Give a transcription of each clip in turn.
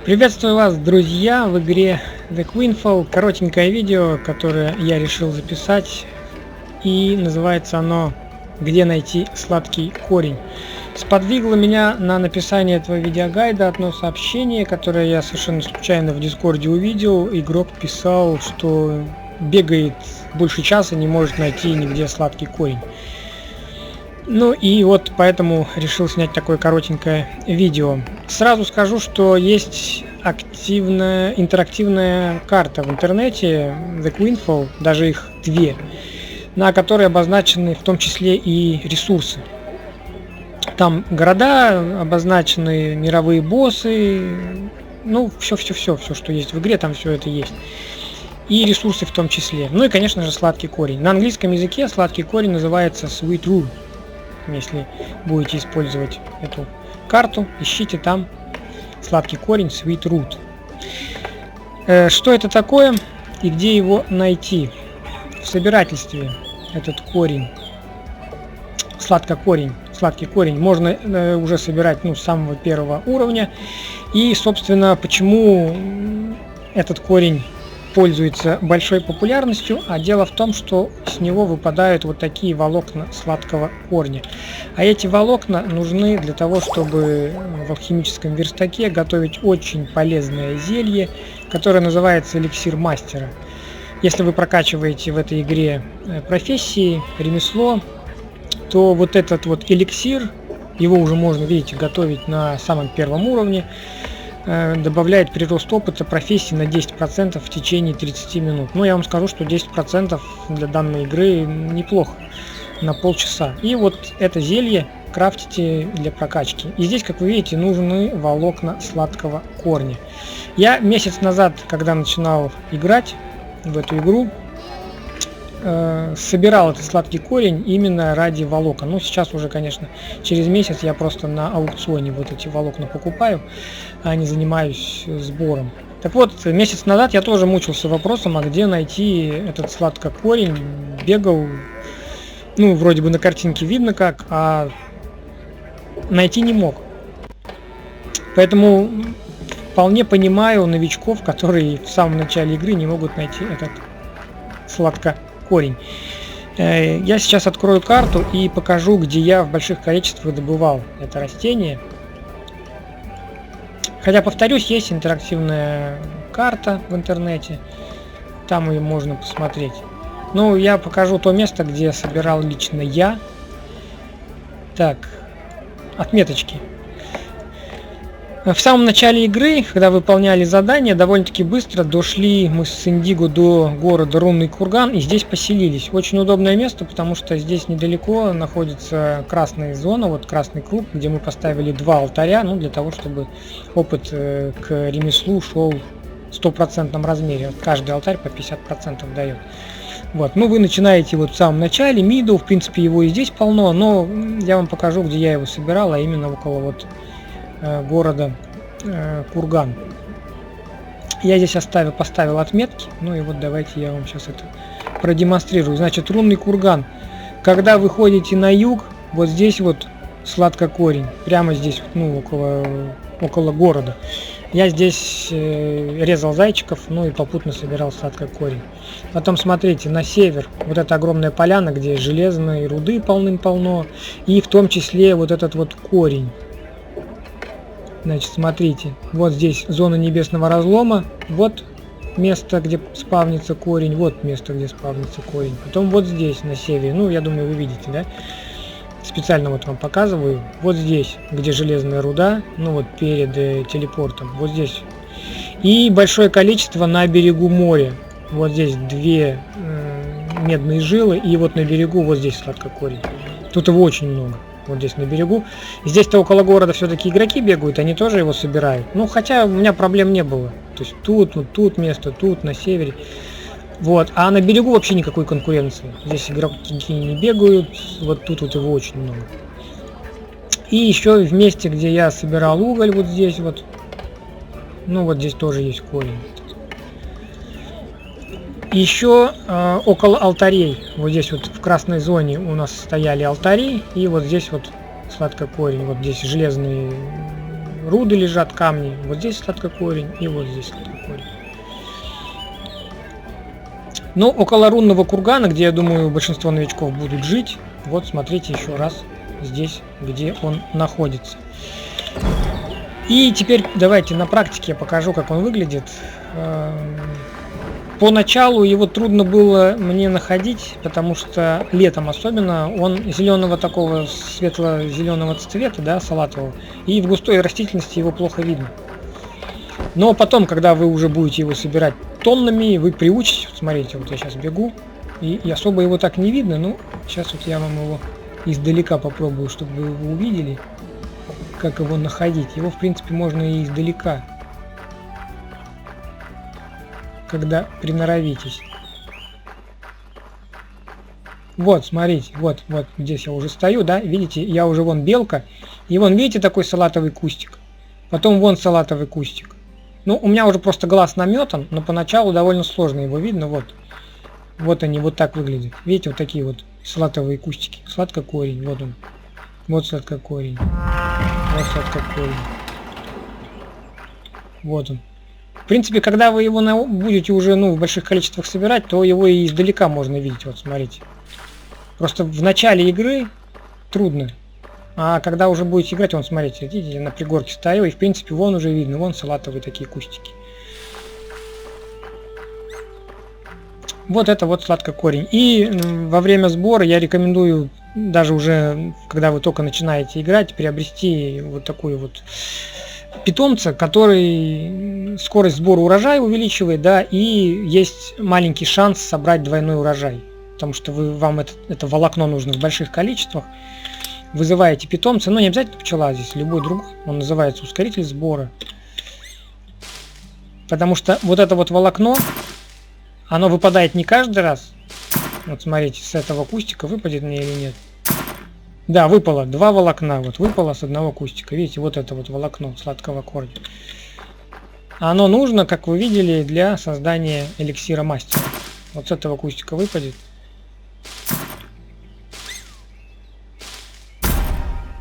Приветствую вас, друзья, в игре The Queenfall. Коротенькое видео, которое я решил записать, и называется оно «Где найти сладкий корень». Сподвигло меня на написание этого видеогайда одно сообщение, которое я совершенно случайно в Дискорде увидел. Игрок писал, что бегает больше часа, не может найти нигде сладкий корень. Ну и вот поэтому решил снять такое коротенькое видео. Сразу скажу, что есть активная интерактивная карта в интернете The Queenfall, даже их две, на которой обозначены в том числе и ресурсы. Там города обозначены, мировые боссы, ну все, что есть в игре, там все это есть. И ресурсы в том числе. Ну и, конечно же, сладкий корень. На английском языке сладкий корень называется Sweet Root. Если будете использовать эту карту, ищите там сладкий корень Sweet Root. Что это такое и где его найти? В собирательстве этот корень, сладкий корень можно уже собирать с самого первого уровня. И, собственно, почему этот корень пользуется большой популярностью, а дело в том, что с него выпадают вот такие волокна сладкого корня. А эти волокна нужны для того, чтобы в алхимическом верстаке готовить очень полезное зелье, которое называется эликсир мастера. Если вы прокачиваете в этой игре профессии, ремесло, то вот этот вот эликсир, его уже можно, видите, готовить на самом первом уровне, добавляет прирост опыта профессии на 10% в течение 30 минут. Но я вам скажу, что 10% для данной игры неплохо, на полчаса. И вот это зелье крафтите для прокачки. И здесь, как вы видите, нужны волокна сладкого корня. Я месяц назад, когда начинал играть в эту игру, собирал этот сладкий корень именно ради волокон. Ну, сейчас уже, конечно, через месяц я просто на аукционе вот эти волокна покупаю, а не занимаюсь сбором. Так вот, месяц назад я тоже мучился вопросом, а где найти этот сладкий корень. Бегал, ну, вроде бы на картинке видно как, а найти не мог. Поэтому вполне понимаю новичков, которые в самом начале игры не могут найти этот сладкий корень. Я сейчас открою карту и покажу, где я в больших количествах добывал это растение. Хотя, повторюсь, есть интерактивная карта в интернете, там ее можно посмотреть. Но я покажу то место, где собирал лично я. Так, отметочки. В самом начале игры, когда выполняли задание, довольно-таки быстро дошли мы с Индиго до города Рунный Курган и здесь поселились. Очень удобное место, потому что здесь недалеко находится красная зона, вот красный круг, где мы поставили 2 алтаря, ну, для того, чтобы опыт к ремеслу шел в 100% размере. Вот каждый алтарь по 50% дает. Вот, ну, вы начинаете вот в самом начале, миду, в принципе, его и здесь полно, но я вам покажу, где я его собирал, а именно около вот города Курган. Я здесь поставил отметки, ну и вот давайте я вам сейчас это продемонстрирую. Значит, Рунный Курган. Когда вы ходите на юг, вот здесь вот сладкий корень, прямо здесь, ну, около города. Я здесь резал зайчиков, ну и попутно собирал сладкий корень. Потом смотрите, на север, вот эта огромная поляна, где железной руды полным-полно, и в том числе вот этот вот корень. Значит, смотрите, вот здесь зона небесного разлома, вот место, где спавнится корень, вот место, где спавнится корень. Потом вот здесь, на севере, ну, я думаю, вы видите, да? Специально вот вам показываю. Вот здесь, где железная руда, ну, вот перед телепортом, вот здесь. И большое количество на берегу моря. Вот здесь 2 медные жилы, и вот на берегу вот здесь сладкий корень. Тут его очень много. Вот здесь на берегу. Здесь-то около города все-таки игроки бегают, они тоже его собирают. Ну, хотя у меня проблем не было. То есть тут место, тут, на севере. Вот. А на берегу вообще никакой конкуренции. Здесь игроки не бегают. Вот тут вот его очень много. И еще в месте, где я собирал уголь, вот здесь вот. Ну, вот здесь тоже есть корень. Еще около алтарей, вот здесь вот в красной зоне у нас стояли алтари, и вот здесь вот сладкий корень, вот здесь железные руды лежат, камни. Вот здесь сладкокорень и вот здесь сладкокорень. Ну, около рунного кургана, где, я думаю, большинство новичков будут жить, вот смотрите еще раз здесь, где он находится. И теперь давайте на практике я покажу, как он выглядит. Поначалу его трудно было мне находить, потому что летом особенно он зеленого такого светло-зеленого цвета, да, салатового, и в густой растительности его плохо видно. Но потом, когда вы уже будете его собирать тоннами, вы приучитесь. Вот смотрите, вот я сейчас бегу, и особо его так не видно. Ну, сейчас вот я вам его издалека попробую, чтобы вы его увидели, как его находить. Его, в принципе, можно и издалека, когда приноровитесь. Вот, смотрите, вот здесь я уже стою, да, видите, я уже вон белка, и вон, видите, такой салатовый кустик, потом вон салатовый кустик. Ну, у меня уже просто глаз наметан, но поначалу довольно сложно его видно, вот они вот так выглядят, видите, вот такие вот салатовые кустики, сладкокорень, вот он, вот сладкокорень, вот сладкокорень, вот он. В принципе, когда вы его будете уже, ну, в больших количествах собирать, то его и издалека можно видеть. Вот, смотрите. Просто в начале игры трудно. А когда уже будете играть, вон, смотрите, видите, я на пригорке стою, и, в принципе, вон уже видно, вон салатовые такие кустики. Вот это вот сладкокорень. И во время сбора я рекомендую, даже уже, когда вы только начинаете играть, приобрести вот такую вот питомца, который скорость сбора урожая увеличивает, да, и есть маленький шанс собрать двойной урожай, потому что вам это волокно нужно в больших количествах. Вызываете питомца, но не обязательно пчела здесь, любой другой, он называется ускоритель сбора, потому что вот это вот волокно, оно выпадает не каждый раз. Вот смотрите, с этого кустика выпадет мне или нет. Да, выпало 2 волокна, вот выпало с одного кустика. Видите, вот это вот волокно сладкого корня. Оно нужно, как вы видели, для создания эликсира мастера. Вот с этого кустика выпадет.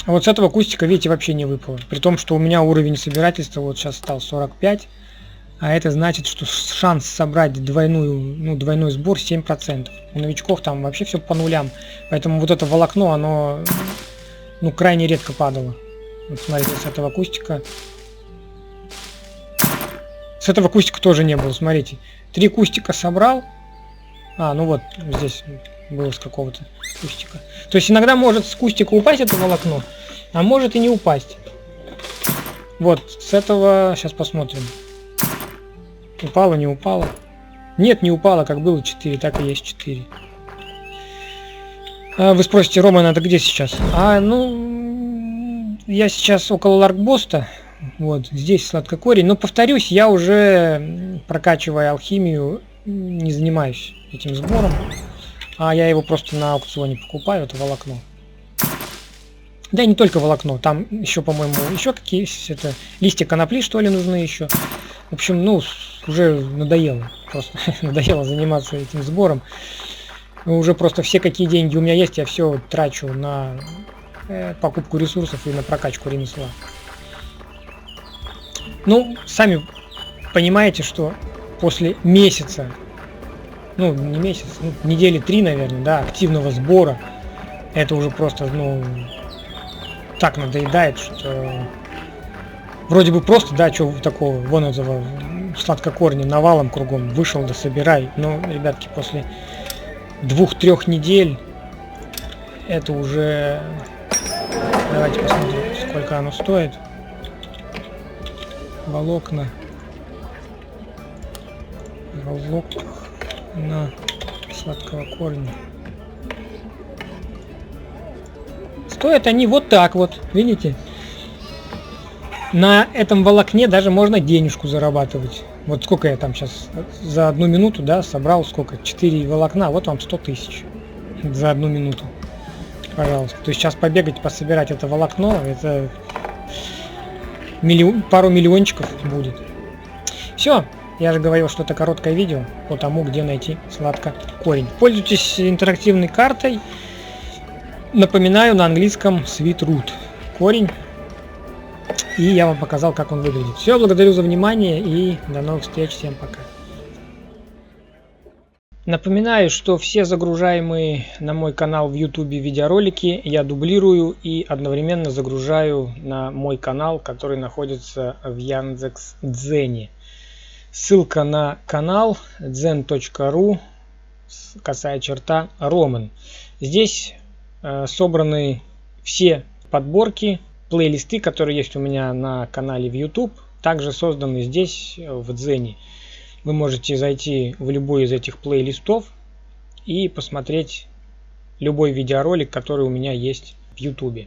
А вот с этого кустика, видите, вообще не выпало. При том, что у меня уровень собирательства вот сейчас стал 45. А это значит, что шанс собрать двойной сбор 7%. У новичков там вообще все по нулям. Поэтому вот это волокно, оно, ну, крайне редко падало. Вот смотрите, с этого кустика. С этого кустика тоже не было, смотрите. 3 кустика собрал. Ну вот, здесь было с какого-то кустика. То есть иногда может с кустика упасть это волокно, а может и не упасть. Вот, с этого сейчас посмотрим. Упало, не упало? Нет, не упало, как было 4, так и есть 4. Вы спросите, Рома, надо где сейчас? Ну, я сейчас около Ларкбоста. Вот, здесь сладкокорень. Но, повторюсь, я уже, прокачивая алхимию, не занимаюсь этим сбором. Я его просто на аукционе покупаю, это волокно. Да и не только волокно, там еще, по-моему, еще какие-то листья конопли, что ли, нужны еще. В общем, ну, уже надоело. Просто надоело заниматься этим сбором. Уже просто все, какие деньги у меня есть, я все трачу на покупку ресурсов и на прокачку ремесла. Ну, сами понимаете, что после месяца, ну, не месяц, ну, недели 3, наверное, да, активного сбора, это уже просто, ну, так надоедает, что вроде бы просто, да, что такого, вон этого сладкокорня навалом кругом, вышел, да собирай. Но, ребятки, после 2-3 недель это уже... Давайте посмотрим, сколько оно стоит. Волокна сладкого корня. Стоят они вот так вот, видите? На этом волокне даже можно денежку зарабатывать. Вот сколько я там сейчас за 1 минуту, да, собрал, сколько? 4 волокна, вот вам 100 тысяч за 1 минуту. Пожалуйста. То есть сейчас побегать, пособирать это волокно, это пару миллиончиков будет. Все, я же говорил, что это короткое видео по тому, где найти сладкокорень. Пользуйтесь интерактивной картой. Напоминаю, на английском sweet root. Корень И я вам показал, как он выглядит. Все, благодарю за внимание и до новых встреч. Всем пока. Напоминаю, что все загружаемые на мой канал в YouTube видеоролики я дублирую и одновременно загружаю на мой канал, который находится в Яндекс.Дзене. Ссылка на канал zen.ru _Roman. Здесь собраны все подборки, плейлисты, которые есть у меня на канале в YouTube, также созданы здесь в Дзене. Вы можете зайти в любой из этих плейлистов и посмотреть любой видеоролик, который у меня есть в YouTube.